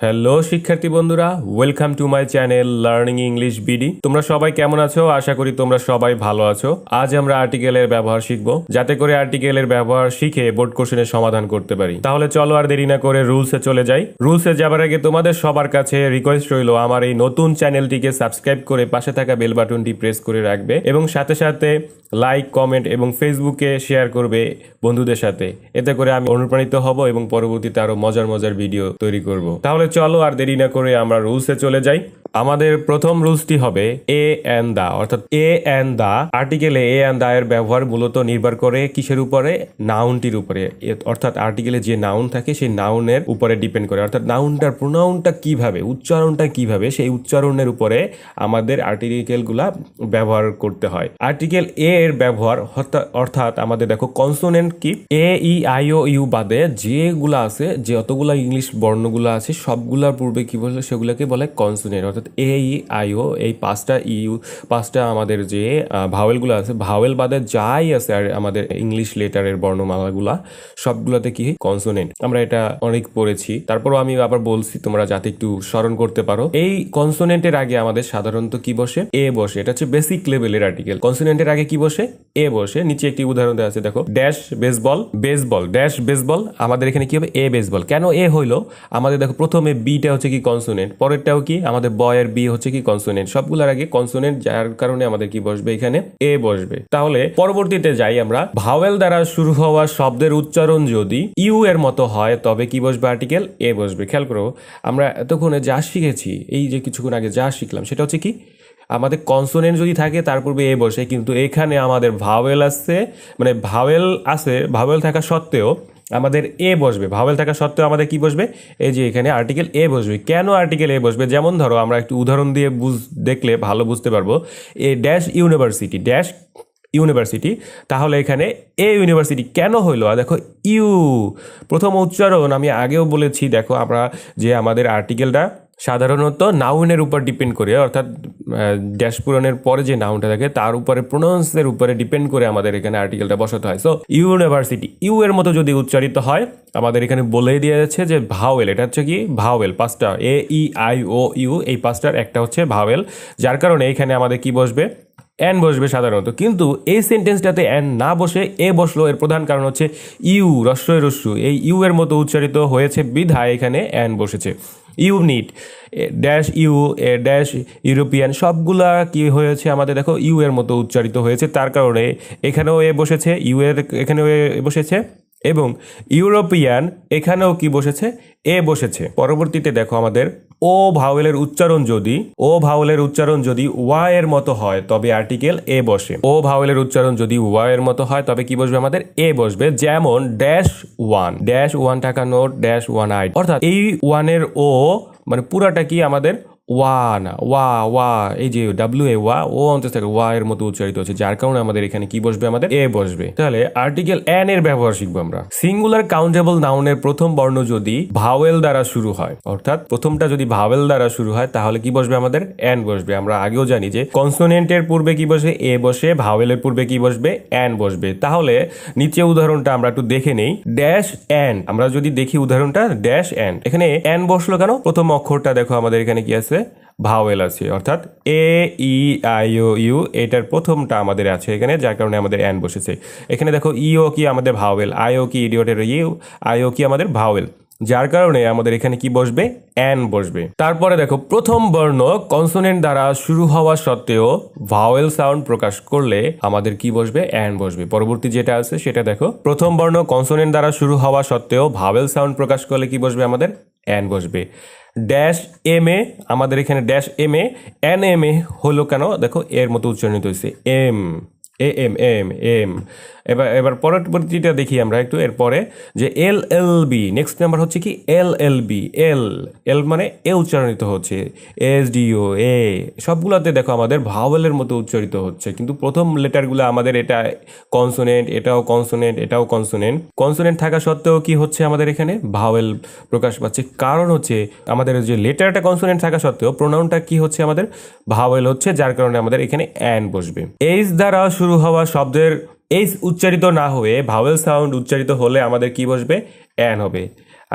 Hello শিক্ষার্থী বন্ধুরা, welcome to my channel learning English BD. তোমরা সবাই কেমন আছো? আশা করি তোমরা সবাই ভালো আছো। আজ আমরা আর্টিকেলের ব্যবহার শিখব, যাতে করে আর্টিকেলের ব্যবহার শিখে বোর্ড কোশ্চেনের সমাধান করতে পারি। তাহলে চলো আর দেরি না করে রুলসে চলে যাই। রুলসে যাবার আগে তোমাদের সবার কাছে রিকোয়েস্ট রইল, আমার এই নতুন চ্যানেলটিকে সাবস্ক্রাইব করে পাশে থাকা বেল বাটনটি প্রেস করে রাখবে এবং সাথে সাথে লাইক, কমেন্ট এবং ফেসবুকে শেয়ার করবে বন্ধুদের সাথে। এতে করে আমি অনুপ্রাণিত হব এবং পরবর্তীতে আরো মজার মজার ভিডিও তৈরি করব। তাহলে চলো আর দেরি না করে আমরা রুলসে চলে যাই। আমাদের প্রথম রুলসটি হবে এ অ্যান্ড দা, অর্থাৎ এ অ্যান্ড দা। আর্টিকেলে এ অ্যান্ড দা এর ব্যবহার মূলত নির্ভর করে কিসের উপরে? নাউনটির উপরে। অর্থাৎ আর্টিকেলে যে নাউন থাকে সেই নাউনের উপরে ডিপেন্ড করে, অর্থাৎ নাউনটার প্রোনাউনটা কিভাবে, উচ্চারণটা কিভাবে, সেই উচ্চারণের উপরে আমাদের আর্টিকেলগুলা ব্যবহার করতে হয়। আর্টিকেল এ এর ব্যবহার অর্থাৎ আমাদের দেখো কনসোনেন্ট কি, এ ই আই ও ইউ বাদে যেগুলা আছে, যে অতগুলা ইংলিশ বর্ণগুলো আছে সবগুলার পূর্বে কি বলে সেগুলোকে বলে কনসোনেন্ট। অর্থাৎ এ ই আই ও এই পাঁচটা আমাদের যে ভাওয়েলগুলো আছে, ভাওয়েল বাদে যাই আছে আর আমাদের ইংলিশ লেটারের বর্ণমালাগুলা সবগুলোতে কি কনসোনেন্ট। আমরা এটা অনেক পড়েছি, তারপরও আমি আবার বলছি তোমরা যাতে একটু স্মরণ করতে পারো। এই কনসোনেন্টের আগে আমাদের সাধারণত কি বসে? এ বসে। এটা হচ্ছে বেসিক লেভেলের আর্টিকেল। কনসোনেন্টের আগে কি বসে? এ বসে। নিচে একটি উদাহরণ দেওয়া আছে, দেখো, dash baseball, baseball dash baseball. আমাদের এখানে কি হবে? এ বেসবল। কেন এ হইলো? আমাদের দেখো প্রথমে বিটা হচ্ছে কি কনসোনেন্ট, পরেরটাও কি আমাদের বয়ের বি হচ্ছে কি কনসোনেন্ট, সবগুলোর আগে কনসোনেন্ট, যার কারণে আমাদের কি বসবে? এখানে এ বসবে। তাহলে পরবর্তীতে যাই আমরা, ভাওয়েল দ্বারা শুরু হওয়া শব্দের উচ্চারণ যদি ইউ এর মতো হয় তবে কি বসবে? আর্টিকেল এ বসবে। খেয়াল করো, আমরা এতক্ষণে যা শিখেছি, এই যে কিছুক্ষণ আগে যা শিখলাম সেটা হচ্ছে কি, আমাদের কনসোনেন্ট যদি থাকে তার পূর্বে এ বসে, কিন্তু এখানে আমাদের ভাওয়েল আছে, মানে ভাওয়েল আছে, ভাওয়েল থাকা সত্ত্বেও আমাদের এ বসবে। ভাওয়েল থাকা সত্ত্বেও আমাদের কি বসবে? এই যে এখানে আর্টিকেল এ বসবে। কেন আর্টিকেল এ বসবে? যেমন ধরো, আমরা একটু উদাহরণ দিয়ে দেখলে ভালো বুঝতে পারবো। A dash university, dash university. তাহলে এখানে এ ইউনিভার্সিটি কেন হইলো? আর দেখো ইউ প্রথম উচ্চারণ, আমি আগেও বলেছি, দেখো আমরা যে আমাদের আর্টিকেলটা সাধারণত নাউনের উপর ডিপেন্ড করে, অর্থাৎ ড্যাশ পূরণের পরে যে নাউনটা থাকে তার উপরে, প্রোনাউন্সের উপরে ডিপেন্ড করে আমাদের এখানে আর্টিকেলটা বসাতে হয়। সো ইউনিভার্সিটি ইউ এর মতো যদি উচ্চারিত হয়, আমাদের এখানে বলেই দেওয়া যাচ্ছে যে ভাওয়েল, এটা হচ্ছে কি ভাওয়েল, পাঁচটা, এ ই আই ও ইউ, এই পাঁচটার একটা হচ্ছে ভাওয়েল, যার কারণে এখানে আমাদের কি বসবে? এন বসবে সাধারণত। কিন্তু এই সেন্টেন্সটাতে এন না বসে এ বসলো, এর প্রধান কারণ হচ্ছে ইউ, রস্বই রস্যু, এই ইউ এর মতো উচ্চারিত হয়েছে বিধায় এখানে এন বসেছে। Unit, dash U, a dash European, সবগুলা কি হয়েছে আমাদের? দেখো ইউ এর মতো উচ্চারিত হয়েছে, তার কারণে এখানেও এ বসেছে, ইউ এর এখানেও এ বসেছে, এবং ইউরোপিয়ান এখানেও কি বসেছে? এ বসেছে। পরবর্তীতে দেখো, আমাদের ও ভাওয়েলের উচ্চারণ যদি ওয়া এর মতো হয় তবে আর্টিকেল এ বসে। ও ভাওয়েলের উচ্চারণ যদি ওয়া এর মতো হয় তবে কি বসবে? আমাদের এ বসবে। যেমন ড্যাশ ওয়ান টাকা নোট, ড্যাশ ওয়ান আই, অর্থাৎ এই ওয়ানের ও মানে পুরাটা কি আমাদের ওয়া না, ওয়া, এই যে ডাব্লিউ এ ওয়া, ও অন্তত ওয়া এর মতো উচ্চারিত হচ্ছে, যার কারণে আমাদের এখানে কি বসবে? আমাদের এ বসবে। তাহলে আর্টিকেল এন এর ব্যবহার শিখবো আমরা। সিঙ্গুলার কাউন্টেবল নাউনের প্রথম বর্ণ যদি ভাওয়েল দ্বারা শুরু হয়, অর্থাৎ প্রথমটা যদি ভাওয়েল দ্বারা শুরু হয়, তাহলে কি বসবে? আমাদের এন বসবে। আমরা আগেও জানি যে কনসোনেন্টের পূর্বে কি বসে? এ বসে। ভাওয়েলের পূর্বে কি বসবে? এন বসবে। তাহলে নিচে উদাহরণটা আমরা একটু দেখে নেই। ড্যাশ এন, আমরা যদি দেখি উদাহরণটা, ড্যাশ এন, এখানে এন বসলো কেন? প্রথম অক্ষরটা দেখো আমাদের এখানে কি আছে? ভাওয়েল আছে, অর্থাৎ এ ই আই ও ইউ, এটার প্রথমটা আমাদের আছে এখানে, যার কারণে আমাদের এন বসেছে। এখানে দেখো ইও কি আমাদের ভাওয়েল, আইও কি ইডিয়টের ইউ, আইও কি আমাদের ভাওয়েল, যার কারণে আমাদের এখানে কি বসবে? এন বসবে। তারপরে দেখো, প্রথম বর্ণ কনসোনেন্ট দ্বারা শুরু হওয়া সত্ত্বেও ভাওয়েল সাউন্ড প্রকাশ করলে আমাদের কি বসবে? এন বসবে। পরবর্তী যেটা আছে সেটা দেখো, প্রথম বর্ণ কনসোনেন্ট দ্বারা শুরু হওয়া সত্ত্বেও ভাওয়েল সাউন্ড প্রকাশ করলে কি বসবে? আমাদের এন বসবে। ড্যাশ এম এ, আমাদের এখানে dash M A, an M A হলো কেন? দেখো এর মতো উচ্চারিত হয়েছে, M, a M, M M. এবার পরবর্তীটা দেখি আমরা একটু, এরপরে যে L L B, next number হচ্ছে কি এল এল বি, এল এল মানে এ উচ্চারিত হচ্ছে, এস ডিও এ, সবগুলোতে দেখো আমাদের ভাওয়েলের মতো উচ্চারিত হচ্ছে, কিন্তু প্রথম লেটারগুলো আমাদের এটা কনসোনেন্ট, এটাও কনসোনেন্ট, এটাও কনসোনেন্ট। কনসোনেন্ট থাকা সত্ত্বেও কি হচ্ছে আমাদের এখানে? ভাওয়েল প্রকাশ পাচ্ছে। কারণ হচ্ছে আমাদের যে লেটারটা কনসোনেন্ট থাকা সত্ত্বেও প্রোনাউনটা কি হচ্ছে? আমাদের ভাওয়েল হচ্ছে, যার কারণে আমাদের এখানে এন বসবে। এইচ দ্বারা শুরু হওয়া শব্দের এইচ উচ্চারিত না হয়ে ভাওয়েল সাউন্ড উচ্চারিত হলে আমাদের কি বসবে? এন হবে।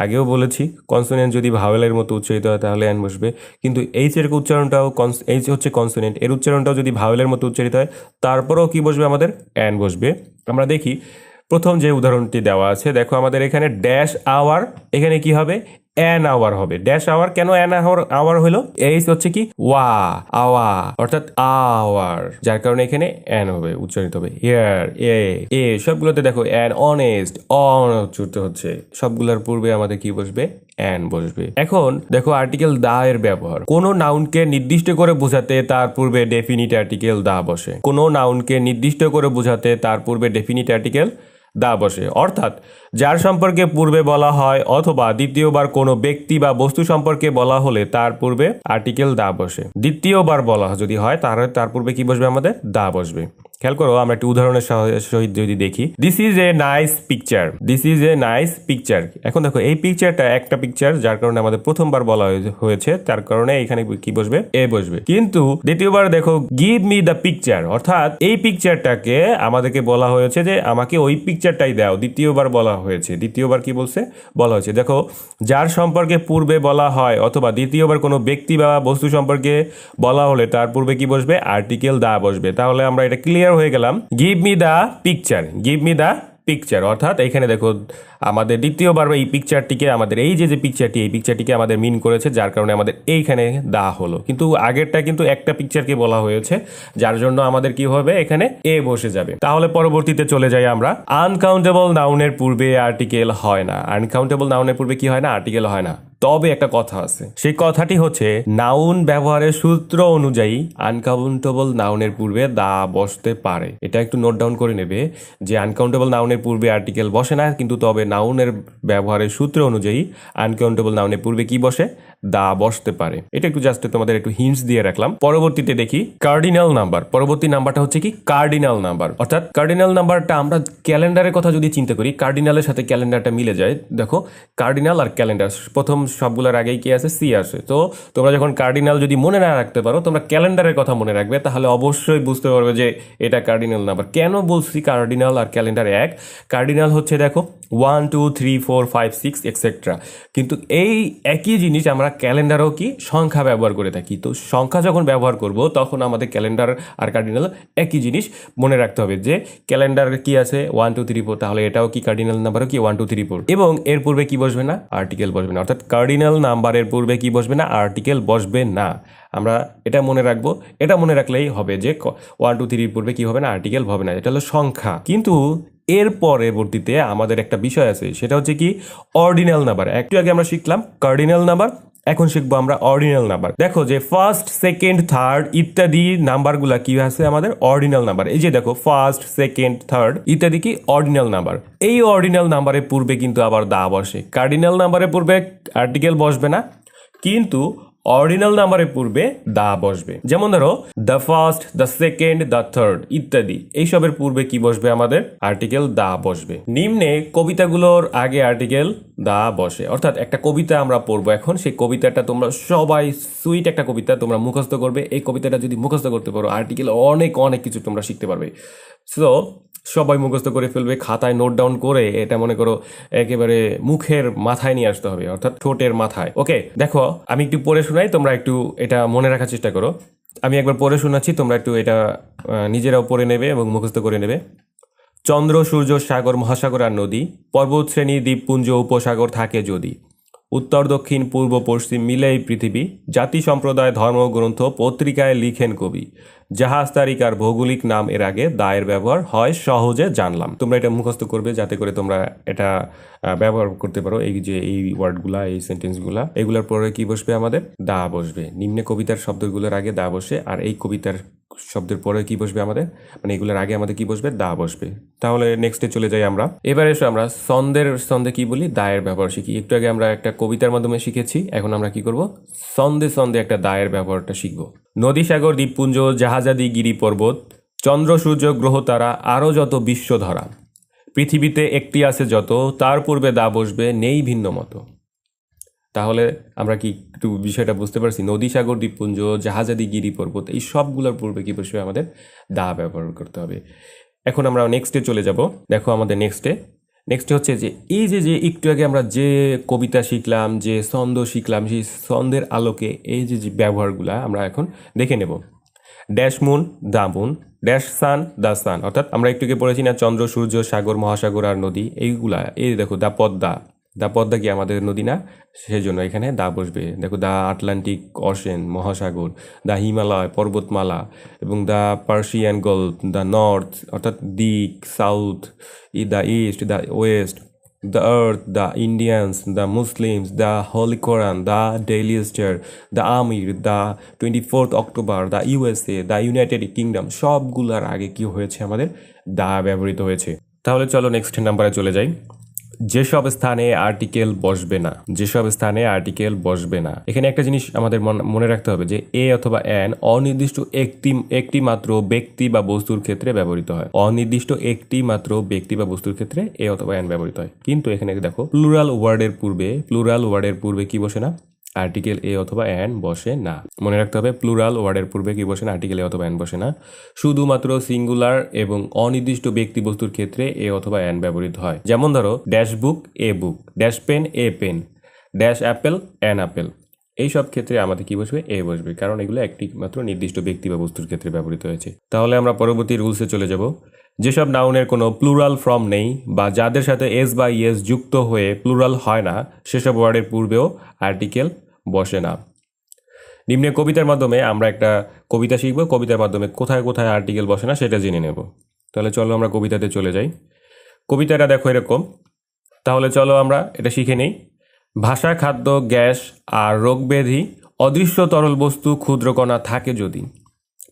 আগেও বলেছি কনসোনেন্ট যদি ভাওয়েলের মতো উচ্চারিত হয় তাহলে অ্যান বসবে, কিন্তু এইচ এর উচ্চারণটাও এইচ হচ্ছে কনসোনেন্ট, এর উচ্চারণটাও যদি ভাওয়েলের মতো উচ্চারিত হয় তারপরেও কি বসবে আমাদের অ্যান বসবে। আমরা দেখি প্রথম যে উদাহরণটি দেওয়া আছে, দেখো আমাদের এখানে ড্যাশ আওয়ার, এখানে কি হবে অ্যান আওয়ার হবে। ড্যাশ আওয়ার কেন অ্যান আওয়ার আওয়ার হলো, এইচ হচ্ছে কি ওয়া আওয়া অর্থাৎ আওয়ার, যার কারণে এখানে অ্যান হবে, উচ্চারিত হবে। হিয়ার এ সবগুলোতে দেখো অ্যান, অনেস্ট অন উচ্চারিত হচ্ছে, সবগুলোর পূর্বে আমাদের কি বসবে অ্যান বসবে। এখন দেখো আর্টিকেল দা এর ব্যবহার, কোনো নাউনকে নির্দিষ্ট করে বোঝাতে তার পূর্বে ডেফিনিট আর্টিকেল দা বসে। কোনো নাউনকে নির্দিষ্ট করে বোঝাতে তার পূর্বে ডেফিনিট আর্টিকেল দা বসে, অর্থাৎ যার সম্পর্কে পূর্বে বলা হয় অথবা দ্বিতীয়বার কোনো ব্যক্তি বা বস্তু সম্পর্কে বলা হলে তার পূর্বে আর্টিকেল দা বসে। দ্বিতীয়বার বলা যদি হয় তাহলে তার পূর্বে কি বসবে আমাদের দা বসবে। খেয়াল করো, আমরা একটি উদাহরণের সহিত যদি দেখি, this is a nice picture, this is a nice picture. এখন দেখো এই পিকচারটা একটা পিকচার, যার কারণে আমাদের প্রথমবার বলা হয়েছে, তার কারণে এখানে কি বসবে এ বসবে। কিন্তু দ্বিতীয়বার দেখো গিভ মি দ্য পিকচার, অর্থাৎ এই পিকচারটাকে আমাদেরকে বলা হয়েছে যে আমাকে ওই পিকচারটাই দাও, দ্বিতীয়বার বলা হয়েছে। দ্বিতীয়বার কি বলছে বলা হয়েছে, দেখো যার সম্পর্কে পূর্বে বলা হয় অথবা দ্বিতীয়বার কোনো ব্যক্তি বা বস্তু সম্পর্কে বলা হলে তার পূর্বে কি বসবে আর্টিকেল দা বসবে। তাহলে আমরা এটা ক্লিয়ার হয়ে গেলাম, give me the picture, give me the picture, অর্থাৎ এখানে দেখো আমাদের দ্বিতীয়বার এই পিকচারটিকে, আমাদের এই যে পিকচারটি, এই পিকচারটিকে আমাদের মিন করেছে, যার কারণে আমাদের এইখানে দা হলো। কিন্তু আগেরটা কিন্তু একটা পিকচারকে বলা হয়েছে, যার জন্য আমাদের কি হবে এখানে এ বসে যাবে। তাহলে পরবর্তীতে চলে যাই আমরা, আনকাউন্টেবল নাউনের পূর্বে আর্টিকেল হয় না। আনকাউন্টেবল নাউনের পূর্বে কি হয় না আর্টিকেল হয় না, তবে একটা কথা আছে, সেই কথাটি হচ্ছে নাউন ব্যবহারের সূত্র অনুযায়ী আনকাউন্টেবল নাউনের পূর্বে দা বসতে পারে। এটা একটু নোট ডাউন করে নেবে যে আনকাউন্টেবল নাউনের পূর্বে আর্টিকেল বসে না, কিন্তু তবে নাউনের ব্যবহারের সূত্র অনুযায়ী আনকাউন্টেবল নাউনের পূর্বে কি বসে দা বসতে পারে। এটা একটু জাস্ট তোমাদের একটু হিন্টস দিয়ে রাখলাম। পরবর্তীতে দেখি কার্ডিনাল নাম্বার। পরবর্তী নাম্বারটা হচ্ছে কি কার্ডিনাল নাম্বার, অর্থাৎ কার্ডিনাল নাম্বারটা আমরা ক্যালেন্ডারের কথা যদি চিন্তা করি, কার্ডিনালের সাথে ক্যালেন্ডারটা মিলে যায়। দেখো কার্ডিনাল আর ক্যালেন্ডার, প্রথম সবগুলোর আগেই কি আছে সি আসে। তো তোমরা যখন কার্ডিনাল যদি মনে না রাখতে পারো, তোমরা ক্যালেন্ডারের কথা মনে রাখবে, তাহলে অবশ্যই বুঝতে পারবে যে এটা কার্ডিনাল নাম্বার। কেন বলছি কার্ডিনাল আর ক্যালেন্ডার এক, কার্ডিনাল হচ্ছে দেখো 1 2 3 4 5 6 এক্সেট্রা, কিন্তু এই একই জিনিস আমরা ক্যালেন্ডারও কি সংখ্যা ব্যবহার করে থাকি। তো সংখ্যা যখন ব্যবহার করব তখন আমাদের ক্যালেন্ডার আর কার্ডিনাল একই জিনিস মনে রাখতে হবে, যে ক্যালেন্ডার কি আছে 1 2 3 4, তাহলে এটাও কি কার্ডিনাল নাম্বারও কি 1 2 3 4, এবং এর পূর্বে কি বসবে না আর্টিকেল বসবে না, অর্থাৎ কার্ডিনাল নাম্বারের পূর্বে কি বসবে না আর্টিকেল বসবে না। আমরা এটা মনে রাখবো, এটা মনে রাখলেই হবে যে 1 2 3 পূর্বে কি হবে না আর্টিকেল হবে না, এটা হলো সংখ্যা। কিন্তু এর পরবর্তীতে আমাদের একটা বিষয় আছে, সেটা হচ্ছে কি অর্ডিনাল নাম্বার। একটু আগে আমরা শিখলাম কার্ডিনাল নাম্বার, এখন শিখবো আমরা অর্ডিনাল নাম্বার। দেখো যে ফার্স্ট সেকেন্ড থার্ড ইত্যাদি নাম্বারগুলা কি আছে আমাদের অর্ডিনাল নাম্বার। এই যে দেখো ফার্স্ট সেকেন্ড থার্ড ইত্যাদি কি অর্ডিনাল নাম্বার। এই অর্ডিনাল নাম্বারের পূর্বে কিন্তু আবার দা বসে। কার্ডিনাল নাম্বারের পূর্বে আর্টিকেল বসবে না, কিন্তু অর্ডিনাল নাম্বারের পূর্বে দা বসবে। যেমন ধরো the first, the second, the third ইত্যাদি, এইসবের পূর্বে কি বসবে আমাদের আর্টিকেল দা বসবে। নিম্নে কবিতাগুলোর আগে আর্টিকেল দা বসে, অর্থাৎ একটা কবিতা আমরা পড়বো এখন, সেই কবিতাটা তোমরা সবাই, সুইট একটা কবিতা তোমরা মুখস্থ করবে। এই কবিতাটা যদি মুখস্থ করতে পারো আর্টিকেল অনেক অনেক কিছু তোমরা শিখতে পারবে। সো সবাই মুখস্থ করে ফেলবে, খাতায় নোট ডাউন করে এটা মনে করো একেবারে মুখের মাথায় নিয়ে আসতে হবে, অর্থাৎ ঠোঁটের মাথায়। ওকে, দেখো আমি একটু পড়ে শোনাই, তোমরা একটু এটা মনে রাখার চেষ্টা করো। আমি একবার পড়ে শোনাচ্ছি, তোমরা একটু এটা নিজেরাও পড়ে নেবে এবং মুখস্থ করে নেবে। চন্দ্র, সূর্য, সাগর, মহাসাগর আর নদী, পর্বত শ্রেণী, দ্বীপপুঞ্জ, উপসাগর থাকে যদি, উত্তর দক্ষিণ পূর্ব পশ্চিম মিলে এই পৃথিবী, জাতি সম্প্রদায় ধর্মগ্রন্থ পত্রিকায় লিখেন কবি, জাহাজ তারিকার ভৌগোলিক নাম এর আগে দায়ের ব্যবহার হয় সহজে জানলাম। তোমরা এটা মুখস্থ করবে যাতে করে তোমরা এটা ব্যবহার করতে পারো। এই যে এই ওয়ার্ডগুলা, এই সেন্টেন্সগুলা, এগুলোর পরে কি বসবে আমাদের দা বসবে। নিম্নে কবিতার শব্দগুলোর আগে দা বসে, আর এই কবিতার শব্দের পরে কি বসবে আমাদের, মানে এগুলোর আগে আমাদের কি বসবে দা বসবে। তাহলে নেক্সটে চলে যাই আমরা। এবার এসো আমরা ছন্দে কি বলি দায়ের ব্যবহার শিখি। একটু আগে আমরা একটা কবিতার মাধ্যমে শিখেছি, এখন আমরা কি করব ছন্দে একটা দায়ের ব্যবহারটা শিখব। নদী, সাগর, দ্বীপপুঞ্জ, জাহাজাদি, গিরি পর্বত, চন্দ্র, সূর্য, গ্রহ, তারা, আরও যত বিশ্ব ধরা, পৃথিবীতে একটি আছে যত, তার পূর্বে দা বসবে নেই ভিন্ন মতো। তাহলে আমরা কি একটু বিষয়টা বুঝতে পারছি? নদী, সাগর, দ্বীপপুঞ্জ, জাহাজাদি, গিরি পর্বত, এই সবগুলোর পূর্বে কি বসবে আমাদের দা ব্যবহার করতে হবে। এখন আমরা নেক্সটে চলে যাব। দেখো আমাদের নেক্সটে নেক্সট হচ্ছে যে এই যে যে একটু আগে আমরা যে কবিতা শিখলাম, যে ছন্দ শিখলাম, সেই ছন্দের আলোকে এই যে যে ব্যবহারগুলা আমরা এখন দেখে নেব। Dash moon, the moon, dash sun, the sun, অর্থাৎ আমরা একটু আগে পড়েছি না চন্দ্র, সূর্য, সাগর, মহাসাগর আর নদী, এইগুলা। এই দেখো দা পদ্মা, দা পদ্মা কি আমাদের নদী না? সেই জন্য এখানে দা বসবে। দেখো দা আটলান্টিক অশেন, মহাসাগর, দা হিমালয় পর্বতমালা, এবং the Persian Gulf, the north অর্থাৎ দিক, south, the east, the west, the earth, the Indians, the Muslims, the Holy Quran, the Daily Star, the Amir, the 24th October, the USA, the United Kingdom, সবগুলার আগে কি হয়েছে আমাদের দা ব্যবহৃত হয়েছে। তাহলে চলো নেক্সট নাম্বারে চলে যাই। যেসব স্থানে আর্টিকেল বসবে না, যেসব স্থানে আর্টিকেল বসবে না, এখানে একটা জিনিস আমাদের মনে রাখতে হবে যে এ অথবা অ্যান অনির্দিষ্ট একটি মাত্র ব্যক্তি বা বস্তুর ক্ষেত্রে ব্যবহৃত হয়। অনির্দিষ্ট একটি মাত্র ব্যক্তি বা বস্তুর ক্ষেত্রে এ অথবা অ্যান ব্যবহৃত হয়। কিন্তু এখানে দেখো প্লুরাল ওয়ার্ডের পূর্বে কি বসে না? আর্টিকেল এ অথবা অ্যান বসে না। মনে রাখতে হবে প্লুরাল ওয়ার্ডের পূর্বে কি বসে না? আর্টিকেল এ অথবা অ্যান বসে না। শুধুমাত্র সিঙ্গুলার এবং অনির্দিষ্ট ব্যক্তি বস্তুর ক্ষেত্রে এ অথবা অ্যান ব্যবহৃত হয়। যেমন ধরো dash book, a book, dash pen, a pen, dash apple, an apple. এই সব ক্ষেত্রে আমাদের কি বসবে? এ বসবে, কারণ এগুলো একটি মাত্র নির্দিষ্ট ব্যক্তি বা বস্তুর ক্ষেত্রে ব্যবহৃত হয়েছে। তাহলে আমরা পরবর্তী রুলসে চলে যাব। যেসব নাউনের কোনো প্লুরাল ফর্ম নেই বা যাদের সাথে এস বা ইএস যুক্ত হয়ে প্লুরাল হয় না, সেসব ওয়ার্ডের পূর্বেও আর্টিকেল বসে না। নিম্নে কবিতার মাধ্যমে আমরা একটা কবিতা শিখব, কবিতার মাধ্যমে কোথায় কোথায় আর্টিকেল বসে না সেটা জেনে নেব। তাহলে চলো আমরা কবিতাতে চলে যাই। কবিতাটা দেখো এরকম। তাহলে চলো আমরা এটা শিখে নেই। ভাষা, খাদ্য, গ্যাস আর রোগব্যাধি, অদৃশ্য তরল বস্তু, ক্ষুদ্রকণা থাকে যদি,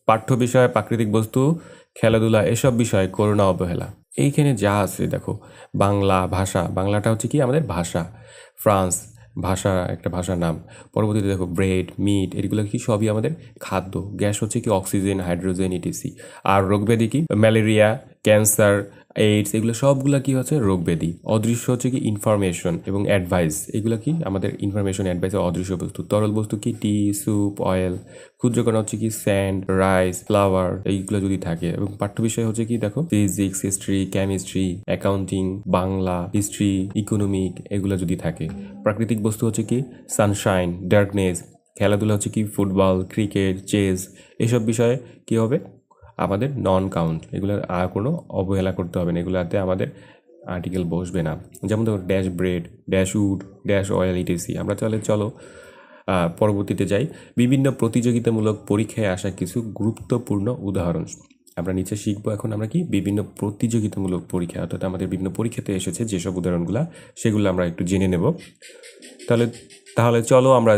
পাঠ্য বিষয়, প্রাকৃতিক বস্তু, খেলাধুলা, এসব বিষয় করোনা অবহেলা। এইখানে যা আছে দেখো, বাংলা ভাষা, বাংলাটা হচ্ছে কি আমাদের ভাষা, ফ্রান্স ভাষা, একটা ভাষার নাম। পরবর্তীতে দেখো ব্রেড, মিট, এগুলো কি সবই আমাদের খাদ্য। গ্যাস হচ্ছে কি অক্সিজেন, হাইড্রোজেন, ইটিসি। আর রোগব্যাধি কি ম্যালেরিয়া, ক্যান্সার, এইডস, এগুলো সবগুলা কি হচ্ছে রোগব্যাধি। অদৃশ্য হচ্ছে কি ইনফরমেশন এবং অ্যাডভাইস, এগুলো কি আমাদের ইনফরমেশন, অ্যাডভাইস, অদৃশ্য বস্তু। তরল বস্তু কি টি, স্যুপ, অয়েল। ক্ষুদ্রকণা হচ্ছে কি স্যান্ড, রাইস, ফ্লাওয়ার, এইগুলো যদি থাকে। এবং পাঠ্য বিষয় হচ্ছে কি দেখো physics, history, chemistry, accounting, Bangla, history, economic, এগুলো যদি থাকে। প্রাকৃতিক বস্তু হচ্ছে কি সানশাইন, ডার্কনেস। খেলাধুলা হচ্ছে কি ফুটবল, ক্রিকেট, চেস, এসব বিষয়ে কি হবে আমাদের নন কাউন্ট, এগুলোর আর কোনো অবহেলা করতে হবে না, এগুলোতে আমাদের আর্টিকেল বসবে না। যেমন ধরো dash bread, dash would, dash oil, etc. আমরা চলো পরবর্তীতে যাই। বিভিন্ন প্রতিযোগিতামূলক পরীক্ষায় আসা কিছু গুরুত্বপূর্ণ উদাহরণ আমরা নিচে শিখবো। এখন আমরা কি বিভিন্ন প্রতিযোগিতামূলক পরীক্ষা, অর্থাৎ আমাদের বিভিন্ন পরীক্ষাতে এসেছে যেসব উদাহরণগুলো, সেগুলো আমরা একটু জেনে নেব। তাহলে চলো আমরা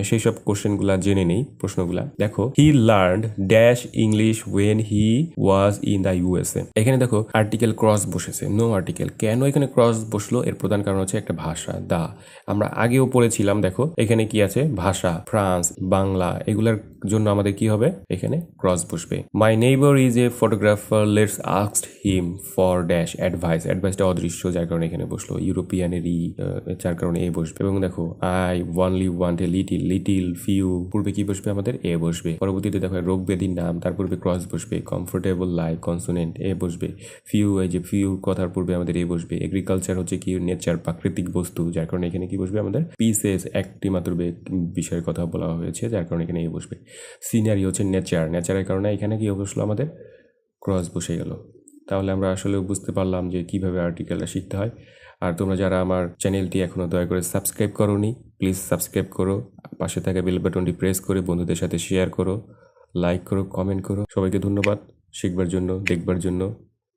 সেই সব কোশ্চেনগুলো জেনে নেই, প্রশ্নগুলা দেখো। He learned dash English when he was in the USA. এখানে দেখো আর্টিকেল ক্রস বসেছে, নো আর্টিকেল। কেন এখানে ক্রস বসলো? এর প্রধান কারণ হচ্ছে একটা ভাষা, দা। আমরা আগেও পড়েছিলাম, দেখো এখানে কি আছে, ভাষা, ফ্রান্স, বাংলা, এগুলার জন্য আমাদের কি হবে? এখানে ক্রস বসবে। My neighbour is a photographer, let's asked him for dash advice. অ্যাডভাইসটা অদৃশ্য, যার কারণে এখানে বসলো। ইউরোপিয়ানেরই, যার কারণে এ বসবে। এবং দেখো I only want a little, little, few, পূর্বে কি বসবে আমাদের? এ বসবে। পরবর্তীতে দেখো রোগ ব্যাধির নাম, তার পূর্বে ক্রস বসবে। কমফোর্টেবল লাইফ, কনসোনেন্ট, এ বসবে। ফিউ, এই যে ফিউ কথার পূর্বে আমাদের এ বসবে। এগ্রিকালচার হচ্ছে কি নেচার, প্রাকৃতিক বস্তু, যার কারণে এখানে কি বসবে আমাদের? পিসেস, একটি মাত্র বিষয়ের কথা বলা হয়েছে, যার কারণে এখানে এ বসবে। সিনারি হচ্ছে নেচার, নেচারের কারণে এখানে কি বসলো আমাদের? ক্রস বসে গেল। তাহলে আমরা আসলে বুঝতে পারলাম যে কিভাবে আর্টিকেলটা শিখতে হয়। আর তোমরা যারা আমার চ্যানেলটি এখনও দয়া করে সাবস্ক্রাইব করোনি, প্লিজ সাবস্ক্রাইব করো। পাশে থাকা বেল বাটনটি প্রেস করে বন্ধুদের সাথে শেয়ার করো, লাইক করো, কমেন্ট করো। সবাইকে ধন্যবাদ শিখবার জন্য, দেখবার জন্য,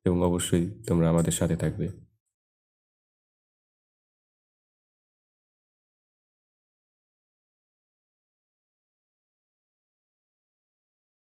এবং অবশ্যই তোমরা আমাদের সাথে থাকবে।